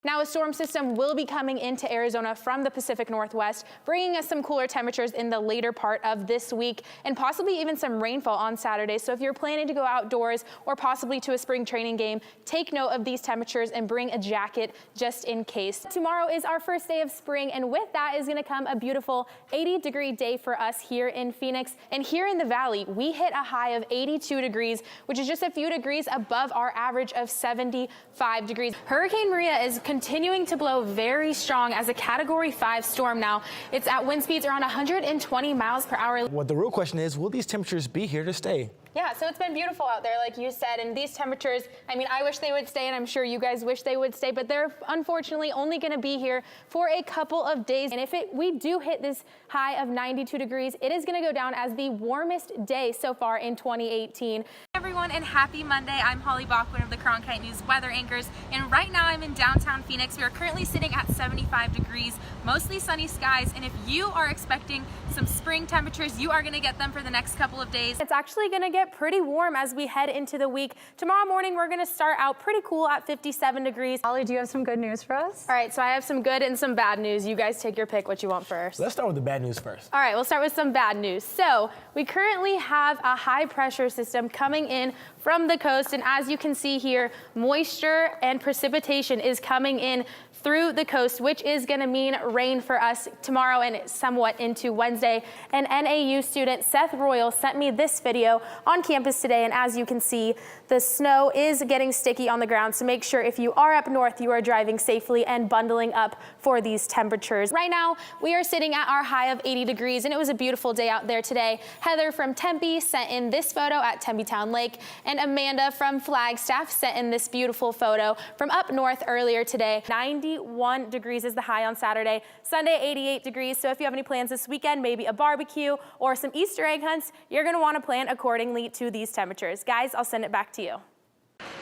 Now, a storm system will be coming into Arizona from the Pacific Northwest, bringing us some cooler temperatures in the later part of this week and possibly even some rainfall on Saturday. So if you're planning to go outdoors or possibly to a spring training game, take note of these temperatures and bring a jacket just in case. Tomorrow is our first day of spring, and with that is going to come a beautiful 80-degree day for us here in Phoenix. And here in the valley, we hit a high of 82 degrees, which is just a few degrees above our average of 75 degrees. Hurricane Maria is continuing to blow very strong as a Category 5 storm now. It's at wind speeds around 120 miles per hour. Well, the real question is, will these temperatures be here to stay? Yeah, so it's been beautiful out there, like you said, and these temperatures, I mean, I wish they would stay, and I'm sure you guys wish they would stay, but they're unfortunately only going to be here for a couple of days. And if we do hit this high of 92 degrees, it is going to go down as the warmest day so far in 2018. Hey everyone, and happy Monday. I'm Holly Bock, one of the Cronkite News weather anchors, and right now I'm in downtown Phoenix. We are currently sitting at 75 degrees, mostly sunny skies, and if you are expecting some spring temperatures, you are going to get them for the next couple of days. It's actually going to get pretty warm as we head into the week. Tomorrow morning, we're going to start out pretty cool at 57 degrees. Holly, do you have some good news for us? All right, so I have some good and some bad news. You guys take your pick what you want first. Let's start with the bad news first. All right, we'll start with some bad news. So we currently have a high pressure system coming in from the coast, and as you can see here, moisture and precipitation is coming in through the coast, which is going to mean rain for us tomorrow and somewhat into Wednesday. An NAU student, Seth Royal, sent me this video on campus today, and as you can see, the snow is getting sticky on the ground, so make sure if you are up north, you are driving safely and bundling up for these temperatures. Right now, we are sitting at our high of 80 degrees, and it was a beautiful day out there today. Heather from Tempe sent in this photo at Tempe Town Lake, and Amanda from Flagstaff sent in this beautiful photo from up north earlier today. 91 degrees is the high on Saturday. Sunday, 88 degrees. So if you have any plans this weekend, maybe a barbecue or some Easter egg hunts, you're going to want to plan accordingly to these temperatures. Guys, I'll send it back to you.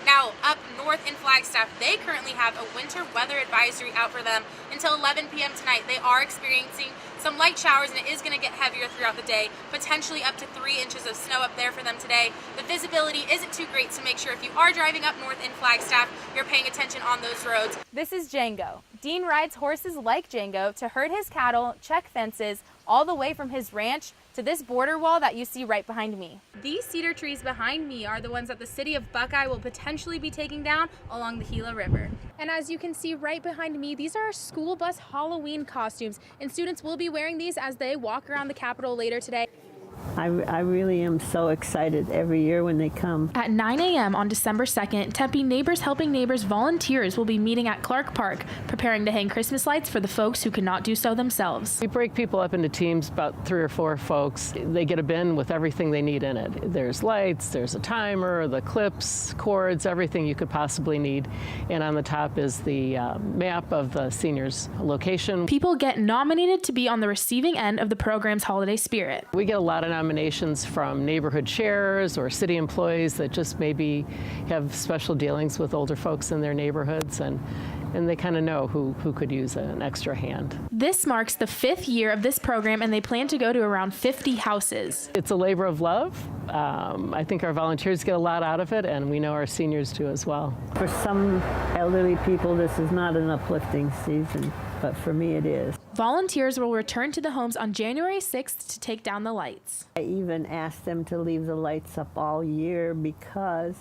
Now, up north in Flagstaff, they currently have a winter weather advisory out for them until 11 p.m. tonight. They are experiencing some light showers, and it is going to get heavier throughout the day, potentially up to 3 inches of snow up there for them today. The visibility isn't too great, so make sure if you are driving up north in Flagstaff, you're paying attention on those roads. This is Django. Dean rides horses like Django to herd his cattle, check fences, all the way from his ranch to this border wall that you see right behind me. These cedar trees behind me are the ones that the city of Buckeye will potentially be taking down along the Gila River. And as you can see right behind me, these are our school bus Halloween costumes, and students will be wearing these as they walk around the Capitol later today. I really am so excited every year when they come. At 9 a.m. on December 2nd, Tempe Neighbors Helping Neighbors volunteers will be meeting at Clark Park, preparing to hang Christmas lights for the folks who cannot do so themselves. We break people up into teams, about 3 or 4 folks. They get a bin with everything they need in it. There's lights, there's a timer, the clips, cords, everything you could possibly need. And on the top is the map of the seniors' location. People get nominated to be on the receiving end of the program's holiday spirit. We get a lot of nominations from neighborhood chairs or city employees that just maybe have special dealings with older folks in their neighborhoods, and they kind of know who could use an extra hand. This marks the 5th year of this program, and they plan to go to around 50 houses. It's a labor of love. I think our volunteers get a lot out of it, and we know our seniors do as well. For some elderly people, this is not an uplifting season, but for me it is. Volunteers will return to the homes on January 6th to take down the lights. I even asked them to leave the lights up all year because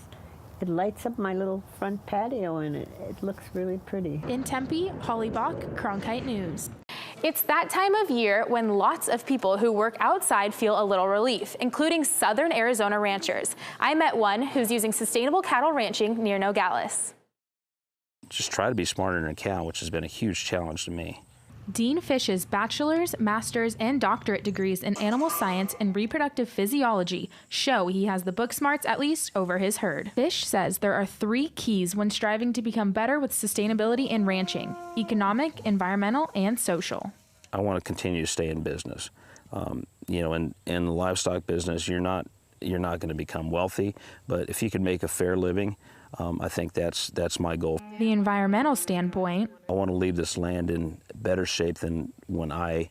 it lights up my little front patio, and it looks really pretty. In Tempe, Holly Bock, Cronkite News. It's that time of year when lots of people who work outside feel a little relief, including southern Arizona ranchers. I met one who's using sustainable cattle ranching near Nogales. Just try to be smarter than a cow, which has been a huge challenge to me. Dean Fish's bachelor's, master's, and doctorate degrees in animal science and reproductive physiology show he has the book smarts at least over his herd. Fish says there are 3 keys when striving to become better with sustainability in ranching: economic, environmental, and social. I want to continue to stay in business. You know, in the livestock business, you're not going to become wealthy, but if you can make a fair living, I think that's my goal. The environmental standpoint. I want to leave this land in better shape than when I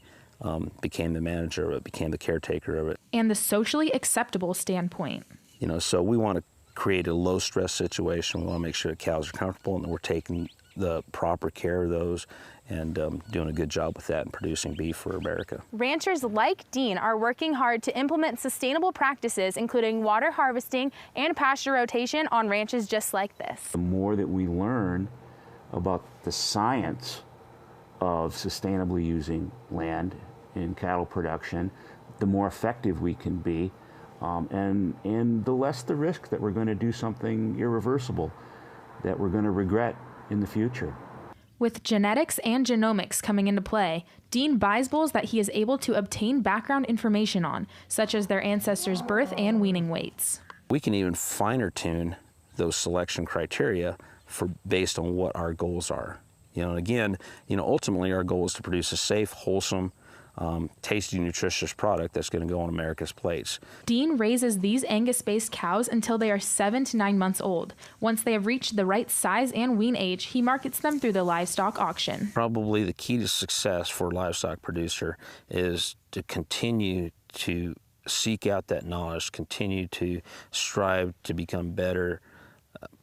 became the manager of it, became the caretaker of it. And the socially acceptable standpoint. You know, so we want to create a low stress situation. We want to make sure the cows are comfortable and that we're taking the proper care of those and doing a good job with that and producing beef for America. Ranchers like Dean are working hard to implement sustainable practices, including water harvesting and pasture rotation on ranches just like this. The more that we learn about the science of sustainably using land in cattle production, the more effective we can be, and the less the risk that we're going to do something irreversible that we're going to regret in the future. With genetics and genomics coming into play, Dean buys bulls that he is able to obtain background information on, such as their ancestors' birth and weaning weights. We can even finer tune those selection criteria based on what our goals are. Again, ultimately our goal is to produce a safe, wholesome, tasty, nutritious product that's going to go on America's plates. Dean raises these Angus-based cows until they are 7 to 9 months old. Once they have reached the right size and wean age, he markets them through the livestock auction. Probably the key to success for a livestock producer is to continue to seek out that knowledge, continue to strive to become better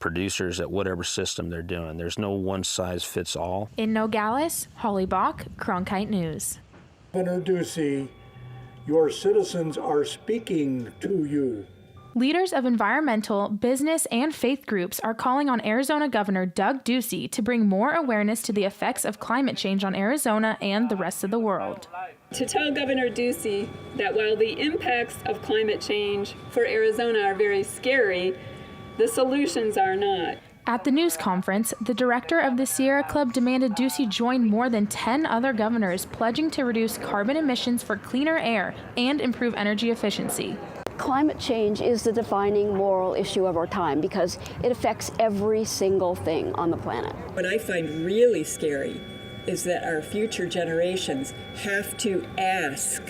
producers at whatever system they're doing. There's no one size fits all. In Nogales, Holly Bock, Cronkite News. Governor Ducey, your citizens are speaking to you. Leaders of environmental, business, and faith groups are calling on Arizona Governor Doug Ducey to bring more awareness to the effects of climate change on Arizona and the rest of the world. To tell Governor Ducey that while the impacts of climate change for Arizona are very scary, the solutions are not. At the news conference, the director of the Sierra Club demanded Ducey join more than 10 other governors pledging to reduce carbon emissions for cleaner air and improve energy efficiency. Climate change is the defining moral issue of our time because it affects every single thing on the planet. What I find really scary is that our future generations have to ask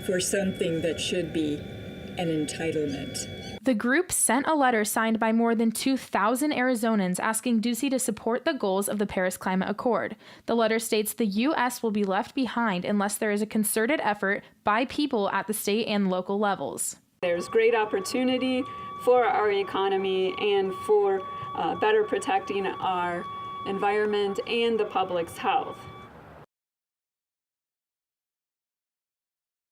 for something that should be an entitlement. The group sent a letter signed by more than 2,000 Arizonans asking Ducey to support the goals of the Paris Climate Accord. The letter states the U.S. will be left behind unless there is a concerted effort by people at the state and local levels. There's great opportunity for our economy and for better protecting our environment and the public's health.